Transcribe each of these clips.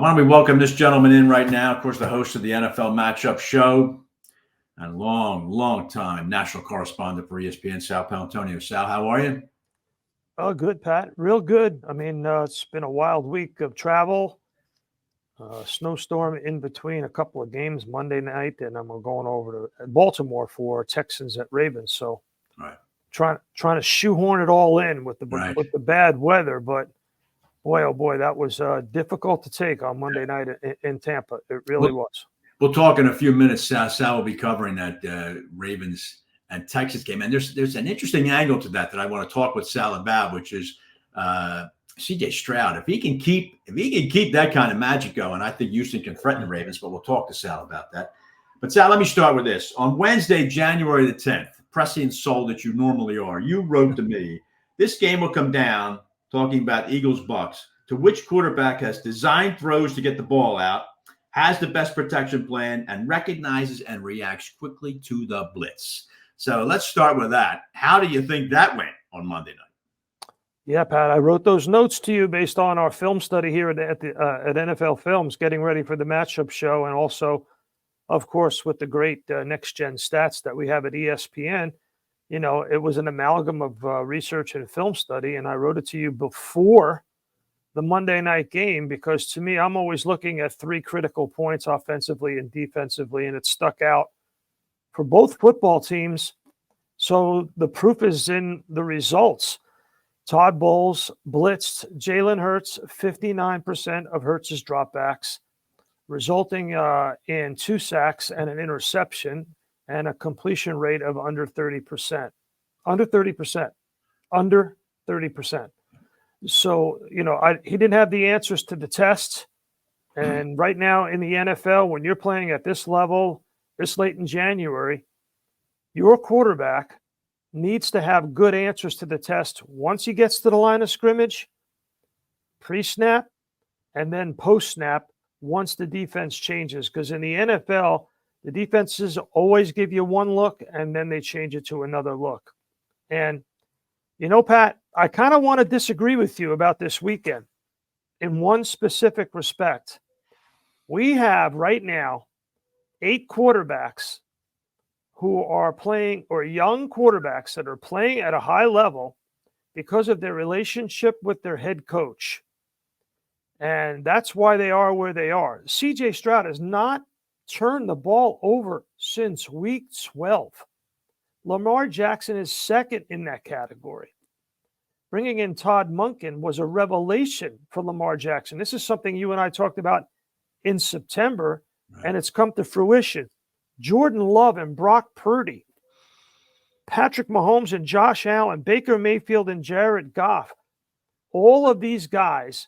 why don't we welcome this gentleman in right now? Of course, the host of the NFL Matchup Show and long time national correspondent for ESPN, Sal Paolantonio. Sal, how are you? Oh, good, Pat. Real good. I mean, it's been a wild week of travel. Snowstorm in between a couple of games Monday night, and I'm going over to Baltimore for Texans at Ravens. So, trying to shoehorn it all in with the bad weather. But boy, oh boy, that was difficult to take on Monday night in Tampa. It really was. We'll talk in a few minutes. Sal will be covering that Ravens and Texas game, and there's an interesting angle to that I want to talk with Sal about, which is C.J. Stroud. If he can keep that kind of magic going, I think Houston can threaten the Ravens. But we'll talk to Sal about that. But Sal, let me start with this. On Wednesday, January the 10th, prescient soul that you normally are, you wrote to me, this game will come down, talking about Eagles-Bucks, to which quarterback has designed throws to get the ball out, has the best protection plan, and recognizes and reacts quickly to the blitz. So let's start with that. How do you think that went on Monday night? Yeah, Pat, I wrote those notes to you based on our film study here at NFL Films, getting ready for the matchup show, and also, of course, with the great next-gen stats that we have at ESPN. You know, it was an amalgam of research and film study, and I wrote it to you before the Monday night game because, to me, I'm always looking at three critical points offensively and defensively, and it stuck out for both football teams. So the proof is in the results. Todd Bowles blitzed Jalen Hurts 59% of Hurts' dropbacks, resulting in 2 sacks and an interception and a completion rate of under 30%. Under 30%. Under 30%. So, you know, he didn't have the answers to the tests. And right now in the NFL, when you're playing at this level, this late in January, your quarterback needs to have good answers to the test once he gets to the line of scrimmage, pre-snap, and then post-snap once the defense changes. Because in the NFL, the defenses always give you one look, and then they change it to another look. And, you know, Pat, I kind of want to disagree with you about this weekend in one specific respect. We have right now 8 quarterbacks who are playing, or young quarterbacks that are playing at a high level because of their relationship with their head coach. And that's why they are where they are. C.J. Stroud has not turned the ball over since week 12. Lamar Jackson is second in that category. Bringing in Todd Monken was a revelation for Lamar Jackson. This is something you and I talked about in September, and it's come to fruition. Jordan Love and Brock Purdy, Patrick Mahomes and Josh Allen, Baker Mayfield and Jared Goff. All of these guys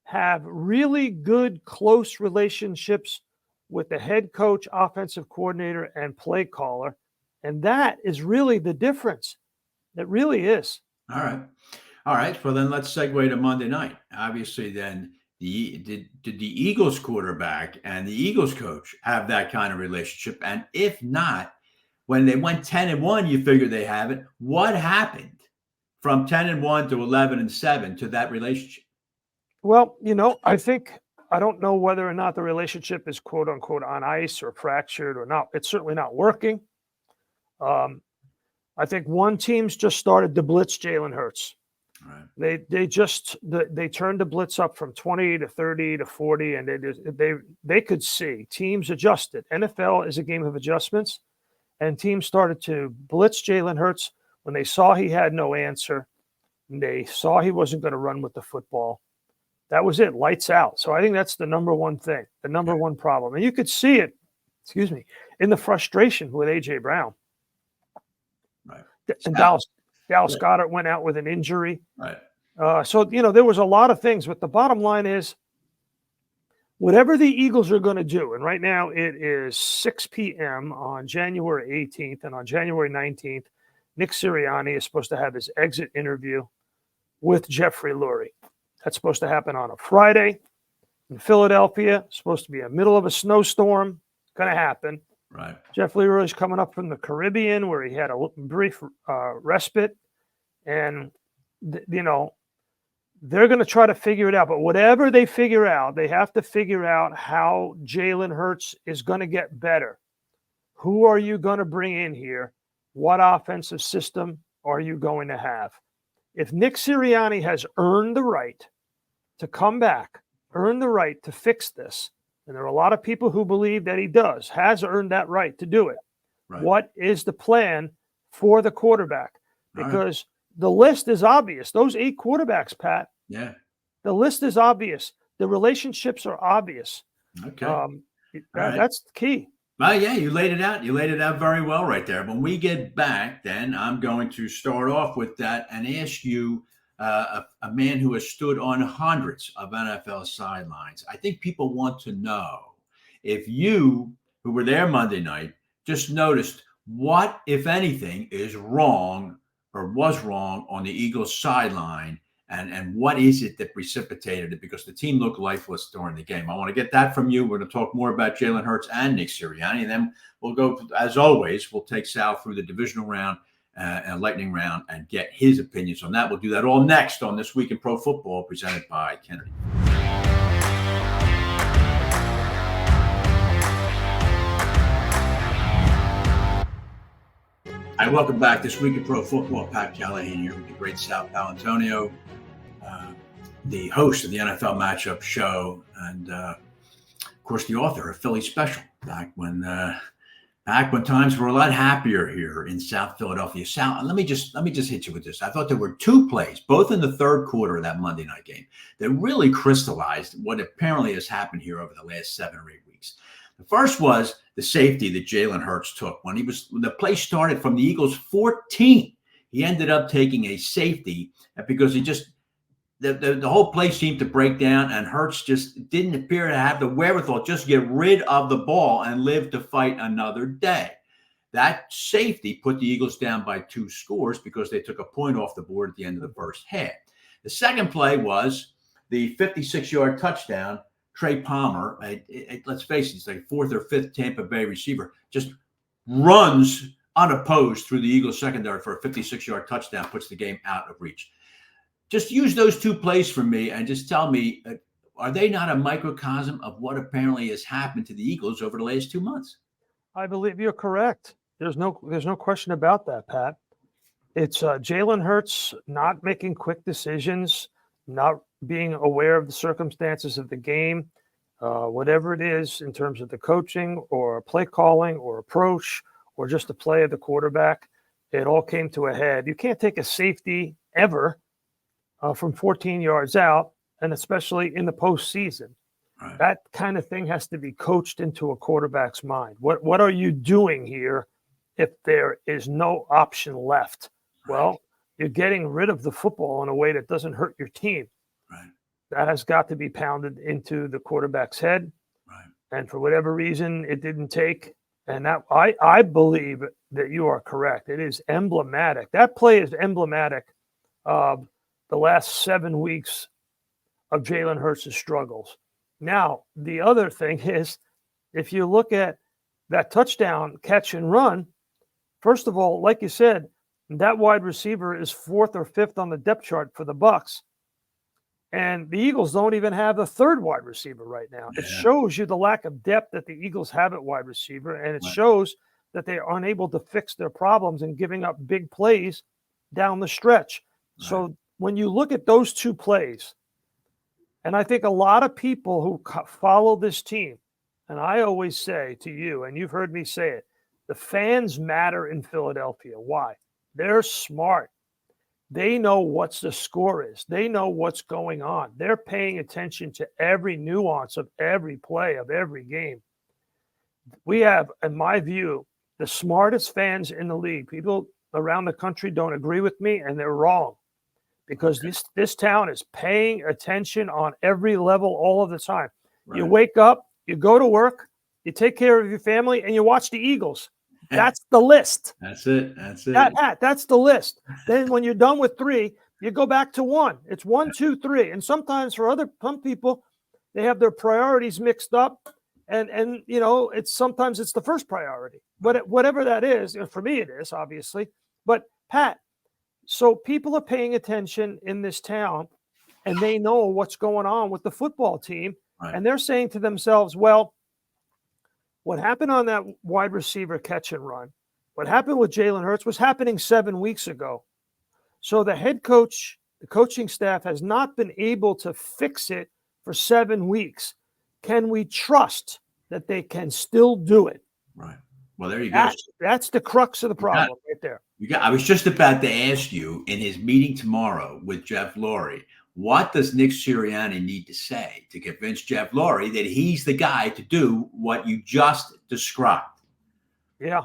have really good, close relationships with the head coach, offensive coordinator, and play caller. And that is really the difference. It really is. All right. Well, then let's segue to Monday night. Obviously, then, did the Eagles quarterback and the Eagles coach have that kind of relationship? And if not, when they went 10-1, you figure they have it. What happened from 10-1 to 11-7 to that relationship? Well, you know, I don't know whether or not the relationship is quote unquote on ice or fractured or not. It's certainly not working. I think one team's just started to blitz Jalen Hurts. Right. They turned the blitz up from 20 to 30 to 40, and they could see teams adjusted. NFL is a game of adjustments, and teams started to blitz Jalen Hurts when they saw he had no answer, and they saw he wasn't going to run with the football. That was it, lights out. So I think that's the number one thing, the number one problem, and you could see it. In the frustration with A.J. Brown. Right. And Dallas Goedert went out with an injury. Right. So, you know, there was a lot of things, but the bottom line is whatever the Eagles are going to do, and right now it is 6 p.m. on January 18th, and on January 19th, Nick Sirianni is supposed to have his exit interview with Jeffrey Lurie. That's supposed to happen on a Friday in Philadelphia. It's supposed to be in the middle of a snowstorm. Going to happen. Right. Jeff Leroy is coming up from the Caribbean where he had a brief respite. And, you know, they're going to try to figure it out. But whatever they figure out, they have to figure out how Jalen Hurts is going to get better. Who are you going to bring in here? What offensive system are you going to have? If Nick Sirianni has earned the right to come back, earned the right to fix this, and there are a lot of people who believe that he has earned that right to do it. Right. What is the plan for the quarterback? Because the list is obvious. Those 8 quarterbacks, Pat. Yeah. The list is obvious. The relationships are obvious. Okay. That's the key. Well, yeah, you laid it out. You laid it out very well right there. When we get back, then I'm going to start off with that and ask you, a man who has stood on hundreds of NFL sidelines. I think people want to know if you, who were there Monday night, just noticed what, if anything, is wrong or was wrong on the Eagles sideline, and what is it that precipitated it? Because the team looked lifeless during the game. I want to get that from you. We're going to talk more about Jalen Hurts and Nick Sirianni, and then we'll go, as always, we'll take Sal through the divisional round and lightning round and get his opinions on that. We'll do that all next on This Week in Pro Football, presented by Kennedy. Hi, welcome back. This Week in Pro Football. Pat Callahan here with the great Sal Paolantonio, the host of the NFL Matchup Show, and of course the author of Philly Special. Back when times were a lot happier here in South Philadelphia. Sal, let me just hit you with this. I thought there were 2 plays, both in the third quarter of that Monday night game, that really crystallized what apparently has happened here over the last 7 or 8 weeks. The first was the safety that Jalen Hurts took when the play started from the Eagles 14. He ended up taking a safety because the whole play seemed to break down, and Hurts just didn't appear to have the wherewithal just get rid of the ball and live to fight another day. That safety put the Eagles down by 2 scores because they took a point off the board at the end of the first half. The second play was the 56-yard touchdown. Trey Palmer, let's face it, he's like 4th or 5th Tampa Bay receiver, just runs unopposed through the Eagles secondary for a 56-yard touchdown, puts the game out of reach. Just use those 2 plays for me and just tell me, are they not a microcosm of what apparently has happened to the Eagles over the last 2 months? I believe you're correct. There's no question about that, Pat. It's Jalen Hurts not making quick decisions, not being aware of the circumstances of the game, whatever it is in terms of the coaching or play calling or approach or just the play of the quarterback. It all came to a head. You can't take a safety ever from 14 yards out, and especially in the postseason. Right. That kind of thing has to be coached into a quarterback's mind. What are you doing here if there is no option left? Right. Well, you're getting rid of the football in a way that doesn't hurt your team. Right. That has got to be pounded into the quarterback's head. Right. And for whatever reason, it didn't take. And that I believe that you are correct. It is emblematic. That play is emblematic of the last 7 weeks of Jalen Hurts' struggles. Now, the other thing is, if you look at that touchdown catch and run, first of all, like you said, that wide receiver is 4th or 5th on the depth chart for the Bucs. And the Eagles don't even have a 3rd wide receiver right now. Yeah. It shows you the lack of depth that the Eagles have at wide receiver, and it shows that they are unable to fix their problems and giving up big plays down the stretch. Right. So when you look at those 2 plays, and I think a lot of people who follow this team, and I always say to you, and you've heard me say it, the fans matter in Philadelphia. Why? They're smart. They know what the score is. They know what's going on. They're paying attention to every nuance of every play of every game. We have, in my view, the smartest fans in the league. People around the country don't agree with me, and they're wrong, because this town is paying attention on every level all of the time. Right. You wake up, you go to work, you take care of your family, and you watch the Eagles. That's the list. That's it. That's the list. Then when you're done with 3, you go back to 1. It's 1, 2, 3. And sometimes for some people, they have their priorities mixed up. And you know, sometimes it's the first priority. But whatever that is, for me it is, obviously. But Pat, so people are paying attention in this town and they know what's going on with the football team. Right. And they're saying to themselves, well, what happened on that wide receiver catch and run, what happened with Jalen Hurts was happening 7 weeks ago. So the head coach, the coaching staff has not been able to fix it for 7 weeks. Can we trust that they can still do it? Right. Well, there you go. That's the crux of the problem right there. I was just about to ask you in his meeting tomorrow with Jeff Lurie, what does Nick Sirianni need to say to convince Jeff Lurie that he's the guy to do what you just described? Yeah.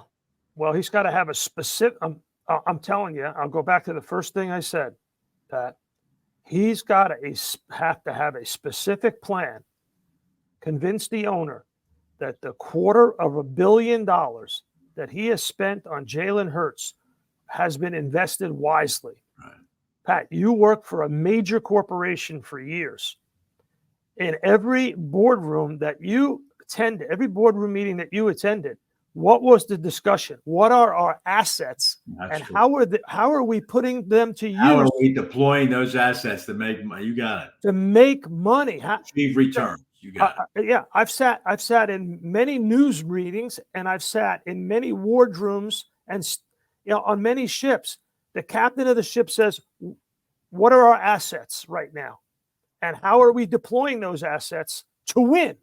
Well, he's got to have a specific. I'm telling you, I'll go back to the first thing I said, Pat. He's got to have a specific plan. Convince the owner that the $250 million that he has spent on Jalen Hurts has been invested wisely. Right. Pat, you worked for a major corporation for years. In every boardroom that you attended, every boardroom meeting that you attended, what was the discussion? What are our assets? That's and true. how are we putting them to use? How are we deploying those assets to make money? You got it. To make money. Achieve returns. You got it. Yeah, I've sat in many news meetings, and I've sat in many wardrooms, and on many ships. The captain of the ship says, "What are our assets right now, and how are we deploying those assets to win?"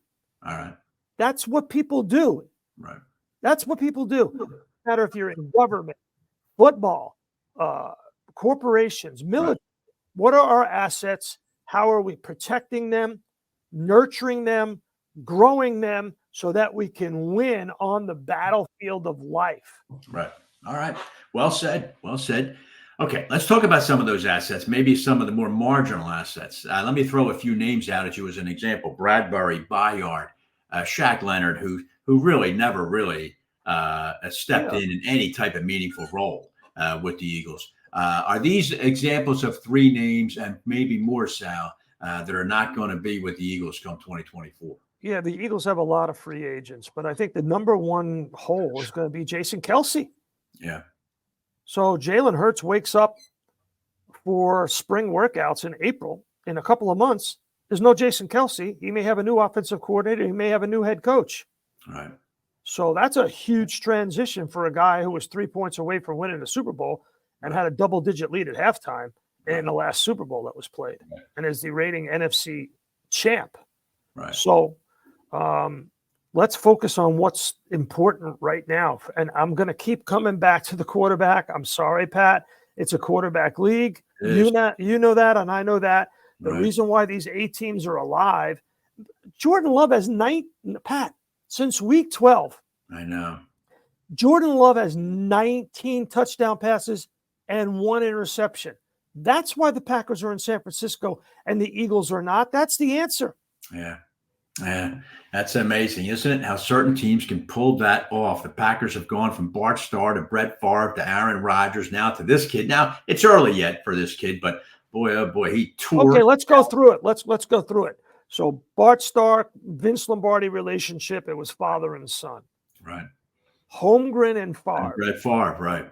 All right. That's what people do. Right. That's what people do. No matter if you're in government, football, corporations, military. Right. What are our assets? How are we protecting them, nurturing them, growing them so that we can win on the battlefield of life? Right. All right. Well said. Well said. Okay, let's talk about some of those assets, maybe some of the more marginal assets. Let me throw a few names out at you as an example. Bradbury, Bayard, Shaq Leonard, who really never really stepped in any type of meaningful role with the Eagles. Are these examples of three names and maybe more, Sal, that are not going to be with the Eagles come 2024? Yeah, the Eagles have a lot of free agents, but I think the number one hole is going to be Jason Kelce. Yeah. So Jalen Hurts wakes up for spring workouts in April. In a couple of months, there's no Jason Kelce. He may have a new offensive coordinator. He may have a new head coach. Right. So that's a huge transition for a guy who was 3 points away from winning the Super Bowl and had a double-digit lead at halftime in the last Super Bowl that was played, and is the reigning NFC champ. Right. So let's focus on what's important right now. And I'm going to keep coming back to the quarterback. I'm sorry, Pat. It's a quarterback league. You know that, and I know that. The reason why these 8 teams are alive, Jordan Love has Pat, since week 12. I know. Jordan Love has 19 touchdown passes and 1 interception. That's why the Packers are in San Francisco and the Eagles are not. That's the answer. Yeah. Yeah, that's amazing, isn't it? How certain teams can pull that off. The Packers have gone from Bart Starr to Brett Favre to Aaron Rodgers, now to this kid. Now, it's early yet for this kid, but boy, oh boy, he tore. Okay, let's go through it. Let's go through it. So Bart Starr, Vince Lombardi relationship, it was father and son. Right. Holmgren and Favre. And Brett Favre, right.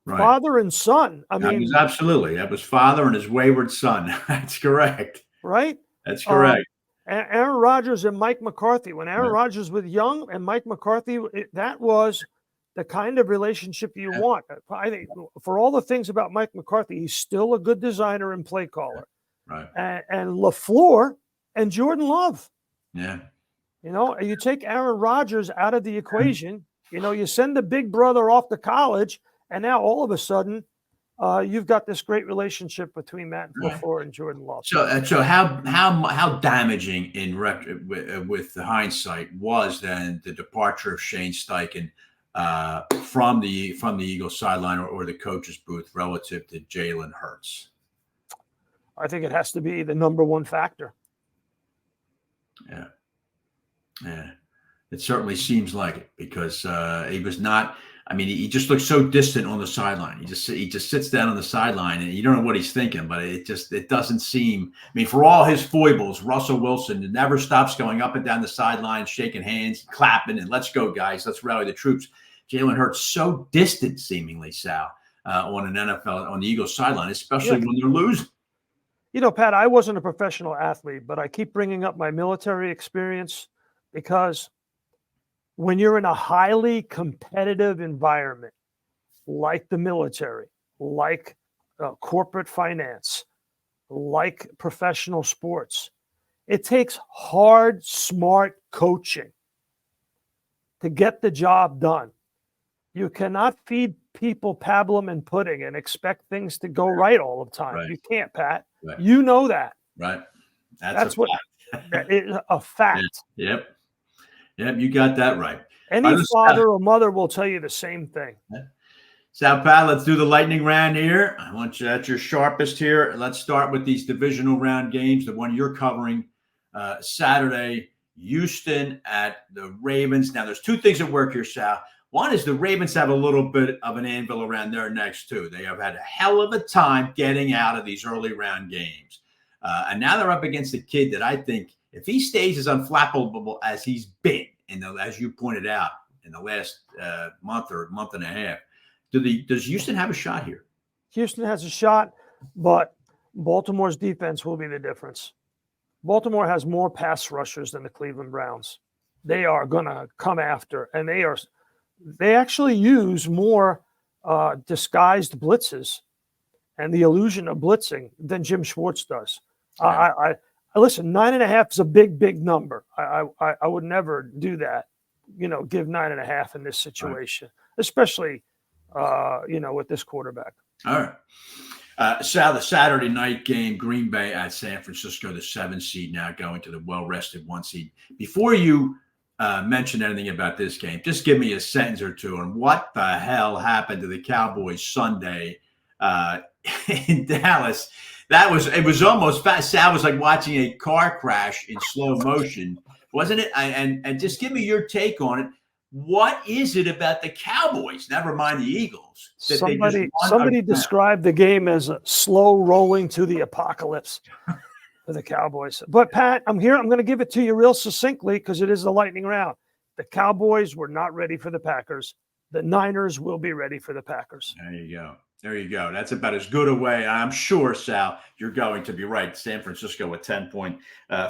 Right. Father and son. I mean, absolutely. That was father and his wayward son. That's correct. Right? That's correct. Aaron Rodgers and Mike McCarthy. When Aaron Rodgers was young and Mike McCarthy, that was the kind of relationship you want. I think for all the things about Mike McCarthy, he's still a good designer and play caller. Right. And LaFleur and Jordan Love. Yeah. You know, you take Aaron Rodgers out of the equation, you send the big brother off to college, and now all of a sudden, you've got this great relationship between Matt LaFleur and Jordan Love. So how damaging with the hindsight was then the departure of Shane Steichen from the Eagles sideline or the coach's booth relative to Jalen Hurts? I think it has to be the number one factor. Yeah. Yeah. It certainly seems like it because he was not. I mean, he just looks so distant on the sideline. He just sits down on the sideline, and you don't know what he's thinking. But it doesn't seem. I mean, for all his foibles, Russell Wilson never stops going up and down the sideline, shaking hands, clapping, and let's go, guys, let's rally the troops. Jalen Hurts so distant, seemingly, Sal, on the Eagles sideline, especially when they're losing. Pat, I wasn't a professional athlete, but I keep bringing up my military experience because when you're in a highly competitive environment, like the military, like corporate finance, like professional sports, it takes hard, smart coaching to get the job done. You cannot feed people pablum and pudding and expect things to go right all the time. Right. You can't, Pat. Right. You know that. Right. That's what that is a fact. Yep. You got that right. Any father or mother will tell you the same thing. Sal Paolantonio, let's do the lightning round here. I want you at your sharpest here. Let's start with these divisional round games, the one you're covering Saturday, Houston at the Ravens. Now, there's two things at work here, Sal. One is the Ravens have a little bit of an anvil around their necks, too. They have had a hell of a time getting out of these early round games. And now they're up against a kid that I think, if he stays as unflappable as he's been, as you pointed out, in the last month or month and a half, does Houston have a shot here? Houston has a shot, but Baltimore's defense will be the difference. Baltimore has more pass rushers than the Cleveland Browns. They are going to come after, and they actually use more disguised blitzes and the illusion of blitzing than Jim Schwartz does. Yeah. I listen, 9.5 is a big number. I would never do that, give 9.5 in this situation, especially, with this quarterback. All right. Sal, the Saturday night game, Green Bay at San Francisco, the 7 seed now going to the well-rested 1 seed. Before you mention anything about this game, just give me a sentence or two on what the hell happened to the Cowboys Sunday in Dallas. It was almost fast. Sal was like watching a car crash in slow motion, wasn't it? And just give me your take on it. What is it about the Cowboys? Never mind the Eagles. Somebody described the game as a slow rolling to the apocalypse for the Cowboys. But Pat, I'm here. I'm going to give it to you real succinctly because it is the lightning round. The Cowboys were not ready for the Packers. The Niners will be ready for the Packers. There you go. That's about as good a way. I'm sure, Sal, you're going to be right. San Francisco a 10-point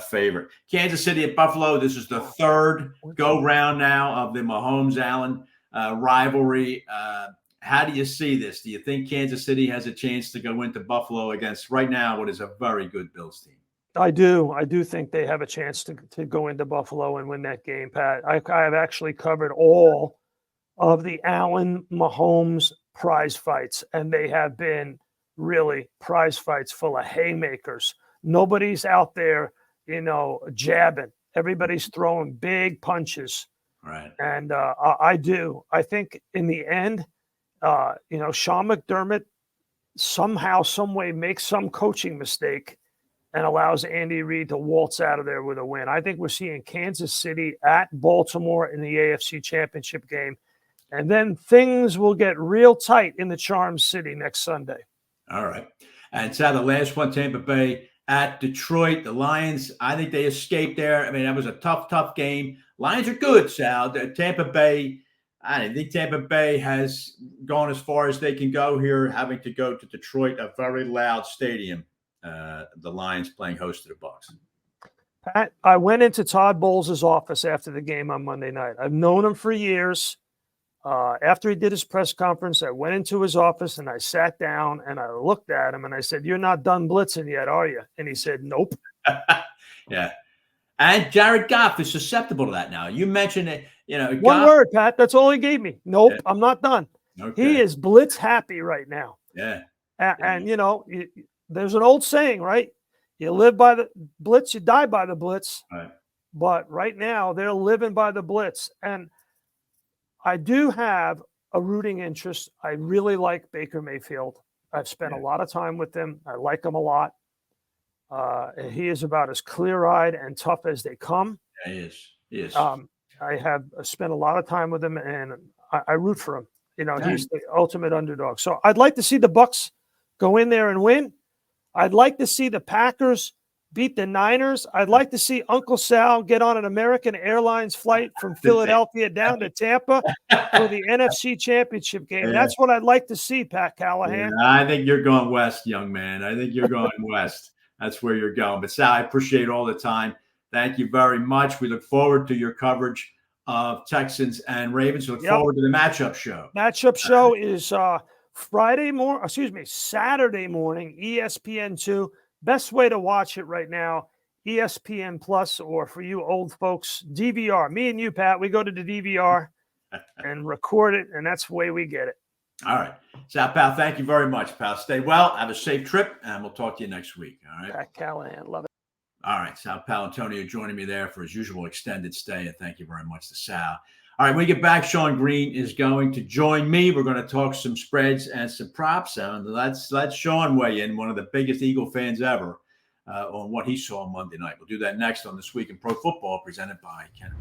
favorite. Kansas City at Buffalo. This is the third go-round now of the Mahomes-Allen rivalry. How do you see this? Do you think Kansas City has a chance to go into Buffalo against right now what is a very good Bills team? I do. I do think they have a chance to go into Buffalo and win that game, Pat. I have actually covered all of the Allen Mahomes prize fights, and they have been really prize fights full of haymakers. Nobody's out there, jabbing. Everybody's throwing big punches. Right. And I think in the end, Sean McDermott somehow, some way makes some coaching mistake and allows Andy Reid to waltz out of there with a win. I think we're seeing Kansas City at Baltimore in the AFC Championship game. And then things will get real tight in the Charm City next Sunday. All right. And Sal, the last one, Tampa Bay at Detroit. The Lions, I think they escaped there. I mean, that was a tough game. Lions are good, Sal. Tampa Bay, I think Tampa Bay has gone as far as they can go here, having to go to Detroit, a very loud stadium. The Lions playing host to the Bucs. Pat, I went into Todd Bowles' office after the game on Monday night. I've known him for years. After he did his press conference, I went into his office and I sat down and I looked at him and I said, "You're not done blitzing yet, are you?" And he said, "Nope." Yeah. And Jared Goff is susceptible to that now. You mentioned it, One word, Pat. That's all he gave me. Nope, yeah. I'm not done. Okay. He is blitz happy right now. Yeah. And there's an old saying, right? You live by the blitz, you die by the blitz. Right. But right now they're living by the blitz. And I do have a rooting interest. I really like Baker Mayfield. I've spent a lot of time with him. I like him a lot. He is about as clear-eyed and tough as they come. Yeah, he is. I have spent a lot of time with him, and I root for him. He's the ultimate underdog. So I'd like to see the Bucs go in there and win. I'd like to see the Packers beat the Niners. I'd like to see Uncle Sal get on an American Airlines flight from Philadelphia down to Tampa for the NFC Championship game. Yeah. That's what I'd like to see, Pat Callahan. Yeah, I think you're going west, young man. I think you're going west. that's where you're going. But Sal, I appreciate all the time. Thank you very much. We look forward to your coverage of Texans and Ravens. Look forward to the matchup show. Matchup show is Saturday morning, ESPN2. Best way to watch it right now, ESPN Plus, or for you old folks, DVR. Me and you, Pat, we go to the DVR and record it, and that's the way we get it. All right. Sal, pal, thank you very much, pal. Stay well. Have a safe trip, and we'll talk to you next week. All right. Pat Callahan, love it. All right. Sal Paolantonio joining me there for his usual extended stay, and thank you very much to Sal. All right, when we get back, Sean Green is going to join me. We're going to talk some spreads and some props. And let's Sean weigh in, one of the biggest Eagle fans ever, on what he saw Monday night. We'll do that next on This Week in Pro Football, presented by Ken.